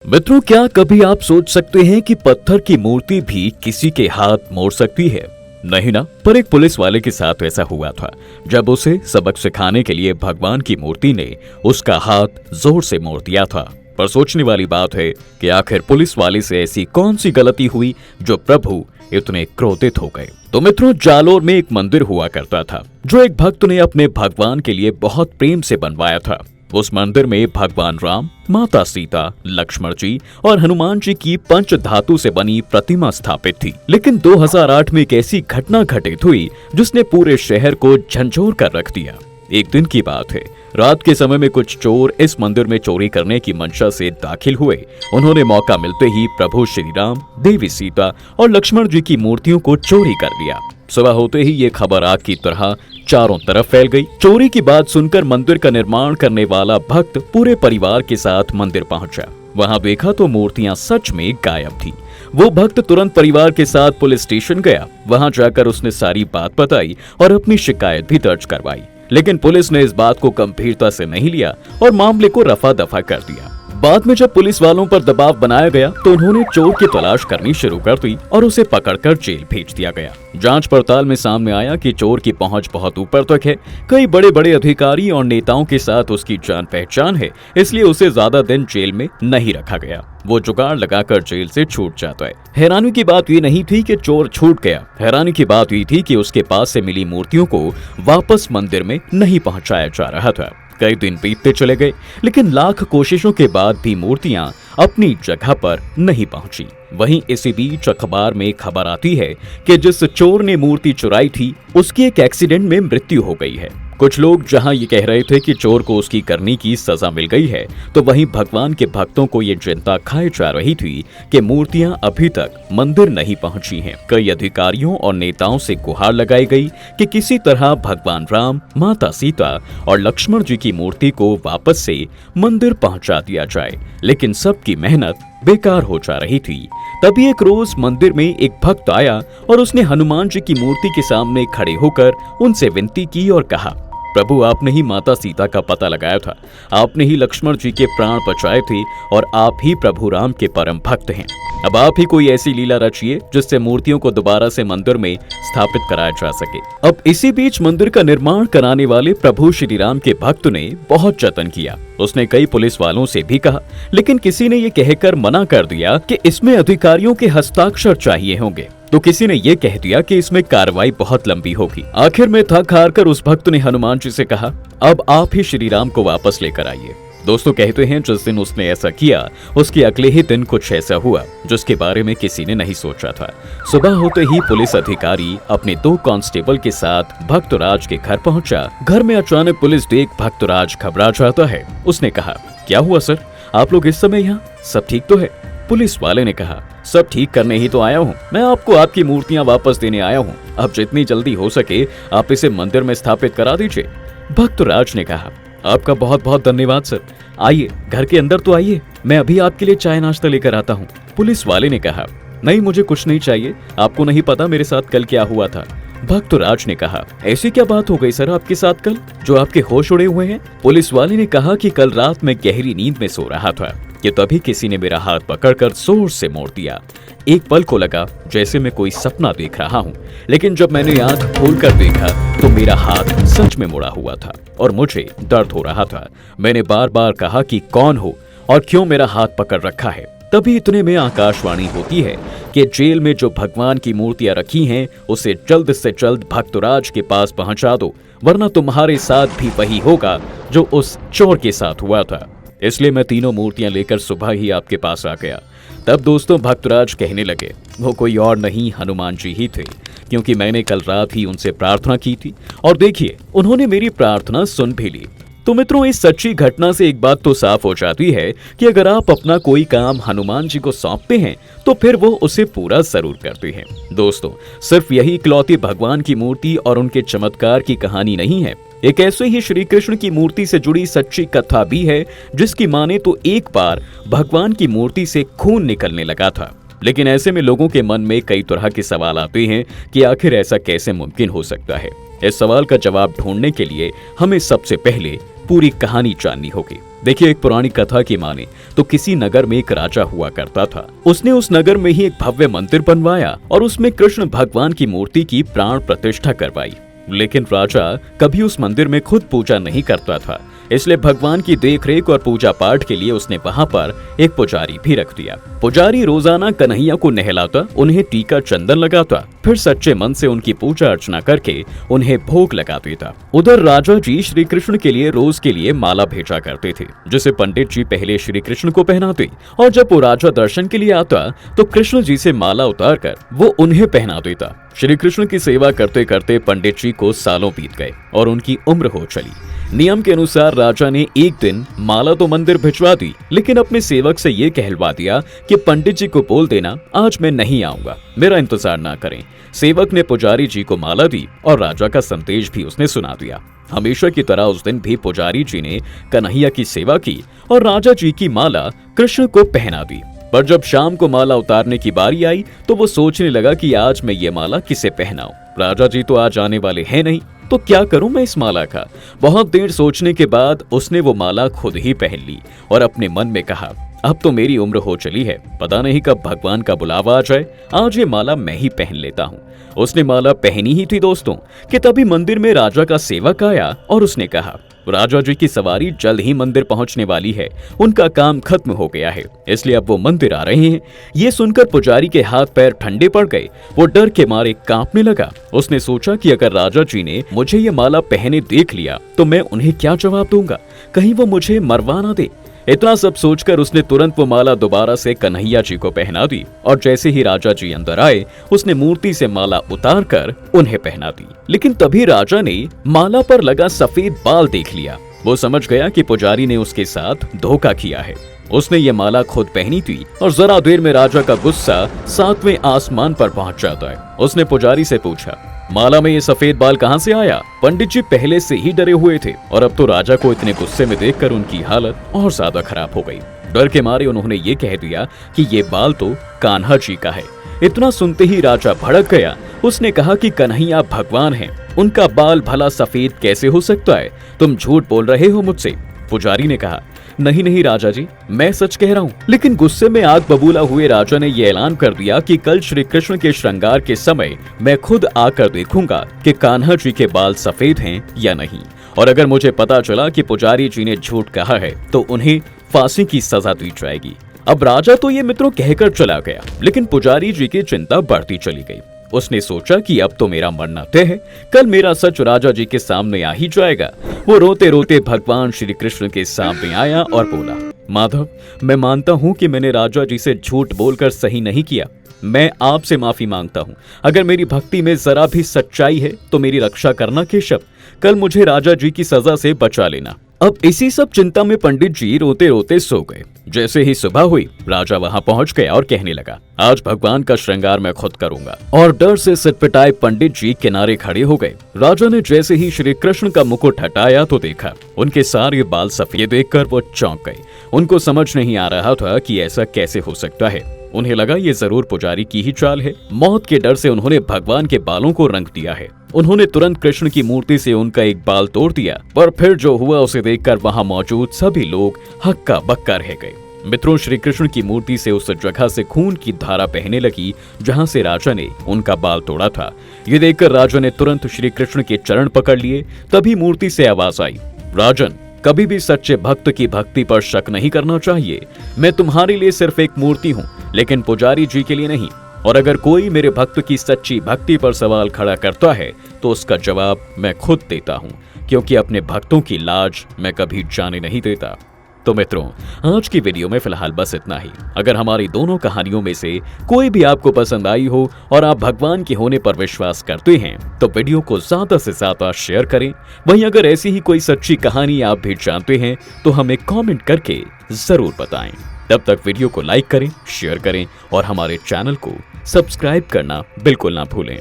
मित्रों, क्या कभी आप सोच सकते हैं कि पत्थर की मूर्ति भी किसी के हाथ मोड़ सकती है? नहीं ना, पर एक पुलिस वाले के साथ ऐसा हुआ था जब उसे सबक सिखाने के लिए भगवान की मूर्ति ने उसका हाथ जोर से मोड़ दिया था। पर सोचने वाली बात है कि आखिर पुलिस वाले से ऐसी कौन सी गलती हुई जो प्रभु इतने क्रोधित हो गए। तो मित्रों, जालोर में एक मंदिर हुआ करता था जो एक भक्त ने अपने भगवान के लिए बहुत प्रेम से बनवाया था। उस मंदिर में भगवान राम, माता सीता, लक्ष्मण जी और हनुमान जी की पंच धातु से बनी प्रतिमा स्थापित थी। लेकिन 2008 में एक ऐसी घटना घटित हुई जिसने पूरे शहर को झंझोर कर रख दिया। एक दिन की बात है, रात के समय में कुछ चोर इस मंदिर में चोरी करने की मंशा से दाखिल हुए। उन्होंने मौका मिलते ही प्रभु श्री राम, देवी सीता और लक्ष्मण जी की मूर्तियों को चोरी कर लिया। सुबह होते ही ये खबर आग की तरह चारों तरफ फैल गई। चोरी की बात सुनकर मंदिर का निर्माण करने वाला भक्त पूरे परिवार के साथ मंदिर पहुंचा। वहां देखा तो मूर्तियां सच में गायब थी। वो भक्त तुरंत परिवार के साथ पुलिस स्टेशन गया। वहां जाकर उसने सारी बात बताई और अपनी शिकायत भी दर्ज करवाई। लेकिन पुलिस ने इस बात को गंभीरता से नहीं लिया और मामले को रफा दफा कर दिया। बाद में जब पुलिस वालों पर दबाव बनाया गया तो उन्होंने चोर की तलाश करनी शुरू कर दी और उसे पकड़कर जेल भेज दिया गया। जांच पड़ताल में सामने आया कि चोर की पहुंच बहुत ऊपर तक है। कई बड़े बड़े अधिकारी और नेताओं के साथ उसकी जान पहचान है, इसलिए उसे ज्यादा दिन जेल में नहीं रखा गया। वो जुगाड़ लगाकर जेल से छूट जाता है। हैरानी की बात ये नहीं थी कि चोर छूट गया, हैरानी की बात ये थी कि उसके पास से मिली मूर्तियों को वापस मंदिर में नहीं पहुंचाया जा रहा था। कई दिन बीतते चले गए, लेकिन लाख कोशिशों के बाद भी मूर्तियां अपनी जगह पर नहीं पहुंची। वहीं इसी बीच अखबार में खबर आती है कि जिस चोर ने मूर्ति चुराई थी उसकी एक एक्सीडेंट में मृत्यु हो गई है। कुछ लोग जहां ये कह रहे थे कि चोर को उसकी करनी की सजा मिल गई है, तो वहीं भगवान के भक्तों को ये चिंता खाई जा रही थी कि मूर्तियां अभी तक मंदिर नहीं पहुंची हैं। कई अधिकारियों और नेताओं से गुहार लगाई गई कि किसी तरह भगवान राम, माता सीता और लक्ष्मण जी की मूर्ति को वापस से मंदिर पहुंचा दिया जाए, लेकिन सबकी मेहनत बेकार हो जा रही थी। तभी एक रोज मंदिर में एक भक्त आया और उसने हनुमान जी की मूर्ति के सामने खड़े होकर उनसे विनती की और कहा, प्रभु, आपने ही माता सीता का पता लगाया था, आपने ही लक्ष्मण जी के प्राण बचाए थे और आप ही प्रभु राम के परम भक्त हैं। अब आप ही कोई ऐसी लीला रचिए जिससे मूर्तियों को दोबारा से मंदिर में स्थापित कराया जा सके। अब इसी बीच मंदिर का निर्माण कराने वाले प्रभु श्री राम के भक्त ने बहुत जतन किया। उसने कई पुलिस वालों से भी कहा, लेकिन किसी ने ये कहकर मना कर दिया कि इसमें अधिकारियों के हस्ताक्षर चाहिए होंगे। तो किसी ने ये कह दिया कि इसमें कार्रवाई बहुत लंबी होगी। आखिर में थक हार कर उस भक्त ने हनुमान जी से कहा, अब आप ही श्री राम को वापस लेकर आइए। दोस्तों, कहते हैं जिस दिन उसने ऐसा किया उसके अगले ही दिन कुछ ऐसा हुआ जिसके बारे में किसी ने नहीं सोचा था। सुबह होते ही पुलिस अधिकारी अपने 2 कांस्टेबल के साथ भक्तराज के घर पहुंचा। घर में अचानक पुलिस देख भक्तराज घबरा जाता है। उसने कहा, क्या हुआ सर, आप लोग इस समय यहाँ, सब ठीक तो है? पुलिस वाले ने कहा, सब ठीक करने ही तो आया हूँ, मैं आपको आपकी मूर्तियाँ वापस देने आया हूँ। अब जितनी जल्दी हो सके आप इसे मंदिर में स्थापित करा दीजिए। भक्तराज ने कहा, आपका बहुत बहुत धन्यवाद सर, आइए घर के अंदर तो आइए, मैं अभी आपके लिए चाय नाश्ता लेकर आता हूँ। पुलिस वाले ने कहा, नहीं, मुझे कुछ नहीं चाहिए, आपको नहीं पता मेरे साथ कल क्या हुआ था। भक्तराज ने कहा, ऐसी क्या बात हो गई सर आपके साथ कल, जो आपके होश उड़े हुए हैं? पुलिस वाले ने कहा कि कल रात में गहरी नींद में सो रहा था कि तभी किसी ने मेरा हाथ पकड़कर जोर से मोड़ दिया। एक पल को लगा जैसे मैं कोई सपना देख रहा हूँ, लेकिन जब मैंने आंख खोलकर देखा तो मेरा हाथ सच में मुड़ा हुआ था और मुझे दर्द हो रहा था। मैंने बार बार कहा कि कौन हो और क्यों मेरा हाथ पकड़ रखा है। तभी इतने में आकाशवाणी होती है कि जेल में जो भगवान की मूर्तियां रखी हैं उसे जल्द से जल्द भक्तराज के पास पहुंचा दो, वरना तुम्हारे साथ भी वही होगा जो उस चोर के साथ हुआ था। इसलिए मैं तीनों मूर्तियां लेकर सुबह ही आपके पास आ गया। तब दोस्तों भक्तराज कहने लगे, वो कोई और नहीं हनुमान जी ही थे, क्योंकि मैंने कल रात ही उनसे प्रार्थना की थी और देखिए उन्होंने मेरी प्रार्थना सुन भी ली। तो मित्रों, इस सच्ची घटना से एक बात तो साफ हो जाती है कि अगर आप अपना कोई काम हनुमान जी को सौंपते हैं तो फिर वो उसे पूरा जरूर करते हैं। दोस्तों, सिर्फ यही इकलौती भगवान की मूर्ति और उनके चमत्कार की कहानी नहीं है, एक ऐसे ही श्री कृष्ण की मूर्ति से जुड़ी सच्ची कथा भी है, जिसकी माने तो एक बार भगवान की मूर्ति से खून निकलने लगा था। लेकिन ऐसे में लोगों के मन में कई तरह के सवाल आते हैं कि आखिर ऐसा कैसे मुमकिन हो सकता है। इस सवाल का जवाब ढूंढने के लिए हमें सबसे पहले पूरी कहानी जाननी होगी। देखिए, एक पुरानी कथा की माने तो किसी नगर में एक राजा हुआ करता था। उसने उस नगर में ही एक भव्य मंदिर बनवाया और उसमें कृष्ण भगवान की मूर्ति की प्राण प्रतिष्ठा करवाई। लेकिन राजा कभी उस मंदिर में खुद पूजा नहीं करता था, इसलिए भगवान की देखरेख और पूजा पाठ के लिए उसने वहां पर एक पुजारी भी रख दिया। पुजारी रोजाना कन्हैया को नहलाता, उन्हें टीका चंदन लगाता, फिर सच्चे मन से उनकी पूजा अर्चना करके उन्हें भोग लगा देता। उधर राजा जी श्री कृष्ण के लिए रोज के लिए माला भेजा करते थे, जिसे पंडित जी पहले श्री कृष्ण को पहनाते और जब वो राजा दर्शन के लिए आता तो कृष्ण जी से माला उतार कर वो उन्हें पहना देता। श्री कृष्ण की सेवा करते करते पंडित जी को सालों बीत गए और उनकी उम्र हो चली। नियम के अनुसार राजा ने एक दिन माला तो मंदिर भिजवा दी, लेकिन अपने सेवक से ये कहलवा दिया कि पंडित जी को बोल देना आज मैं नहीं आऊंगा, मेरा इंतजार ना करें। सेवक ने पुजारी जी को माला दी और राजा का संदेश भी उसने सुना दिया। हमेशा की तरह उस दिन भी पुजारी जी ने कन्हैया की सेवा की और राजा जी की माला कृष्ण को पहना दी। पर जब शाम को माला उतारने की बारी आई तो वो सोचने लगा कि आज मैं ये माला किसे पहनाऊं। राजा जी तो आज आने वाले हैं नहीं, तो क्या करूं मैं इस माला का। बहुत देर सोचने के बाद उसने वो माला खुद ही पहन ली और अपने मन में कहा, अब तो मेरी उम्र हो चली है, पता नहीं कब भगवान का बुलावा आ जाए, आज ये माला मैं ही पहन लेता हूँ। उसने माला पहनी ही थी दोस्तों कि तभी मंदिर में राजा का सेवक आया और उसने कहा, राजा जी की सवारी जल्द ही मंदिर पहुंचने वाली है, उनका काम खत्म हो गया है, इसलिए अब वो मंदिर आ रहे हैं। ये सुनकर पुजारी के हाथ पैर ठंडे पड़ गए, वो डर के मारे कांपने लगा। उसने सोचा कि अगर राजा जी ने मुझे ये माला पहने देख लिया तो मैं उन्हें क्या जवाब दूंगा, कहीं वो मुझे मरवा ना दे। इतना सब सोचकर उसने तुरंत वो माला दोबारा से कन्हैया जी को पहना दी और जैसे ही राजा जी अंदर आए उसने मूर्ति से माला उतार कर उन्हें पहना दी। लेकिन तभी राजा ने माला पर लगा सफेद बाल देख लिया। वो समझ गया कि पुजारी ने उसके साथ धोखा किया है। उसने ये माला खुद पहनी थी और जरा देर में राजा का गुस्सा 7वें आसमान पर पहुंच जाता है। उसने पुजारी से पूछा, माला में ये सफेद बाल कहां से आया? पंडित जी पहले से ही डरे हुए थे और अब तो राजा को इतने गुस्से में देखकर उनकी हालत और ज्यादा खराब हो गई। डर के मारे उन्होंने ये कह दिया कि ये बाल तो कान्हा जी का है। इतना सुनते ही राजा भड़क गया। उसने कहा कि कन्हैया भगवान हैं, उनका बाल भला सफेद कैसे हो सकता है? तुम झूठ बोल रहे हो मुझसे। पुजारी ने कहा, नहीं नहीं राजा जी, मैं सच कह रहा हूँ। लेकिन गुस्से में आग बबूला हुए राजा ने यह ऐलान कर दिया कि कल श्री कृष्ण के श्रृंगार के समय मैं खुद आकर देखूंगा कि कान्हा जी के बाल सफेद हैं या नहीं, और अगर मुझे पता चला कि पुजारी जी ने झूठ कहा है तो उन्हें फांसी की सजा दी जाएगी। अब राजा तो ये मित्रों कहकर चला गया, लेकिन पुजारी जी की चिंता बढ़ती चली गई। उसने सोचा कि अब तो मेरा मरना तय है, कल मेरा सच राजा जी के सामने आ ही जाएगा। वो रोते रोते भगवान श्री कृष्ण के सामने आया और बोला, माधव, मैं मानता हूँ कि मैंने राजा जी से झूठ बोलकर सही नहीं किया। मैं आपसे माफी मांगता हूँ। अगर मेरी भक्ति में जरा भी सच्चाई है तो मेरी रक्षा करना केशव। कल मुझे राजा जी की सजा से बचा लेना। अब इसी सब चिंता में पंडित जी रोते रोते सो गए। जैसे ही सुबह हुई राजा वहां पहुंच गया और कहने लगा, आज भगवान का श्रृंगार मैं खुद करूंगा। और डर से सिटपिटाए पंडित जी किनारे खड़े हो गए। राजा ने जैसे ही श्री कृष्ण का मुकुट हटाया तो देखा उनके सारे बाल सफेद। देखकर वो चौंक गए। उनको समझ नहीं आ रहा था कि ऐसा कैसे हो सकता है। उन्हें लगा ये जरूर पुजारी की ही चाल है। मौत के डर से उन्होंने भगवान के बालों को रंग दिया है। उन्होंने तुरंत कृष्ण की मूर्ति से उनका एक बाल तोड़ दिया, पर फिर जो हुआ उसे देखकर वहां मौजूद सभी लोग हक्का बक्का रह गए। मित्रों, श्री कृष्ण की मूर्ति से उस जगह से खून की धारा बहने लगी जहां से राजा ने उनका बाल तोड़ा था। ये देखकर राजा ने तुरंत श्री कृष्ण के चरण पकड़ लिए। तभी मूर्ति से आवाज आई, राजन, कभी भी सच्चे भक्त की भक्ति पर शक नहीं करना चाहिए। मैं तुम्हारे लिए सिर्फ एक मूर्ति हूँ, लेकिन पुजारी जी के लिए नहीं। और अगर कोई मेरे भक्त की सच्ची भक्ति पर सवाल खड़ा करता है तो उसका जवाब मैं खुद देता हूँ, क्योंकि अपने भक्तों की लाज मैं कभी जाने नहीं देता। तो मित्रों, आज की वीडियो में फिलहाल बस इतना ही। अगर हमारी दोनों कहानियों में से कोई भी आपको पसंद आई हो और आप भगवान के होने पर विश्वास करते हैं तो वीडियो को ज्यादा से ज्यादा शेयर करें। वहीं अगर ऐसी ही कोई सच्ची कहानी आप भी जानते हैं तो हमें कमेंट करके जरूर बताएं। तब तक वीडियो को लाइक करें, शेयर करें और हमारे चैनल को सब्सक्राइब करना बिल्कुल ना भूलें।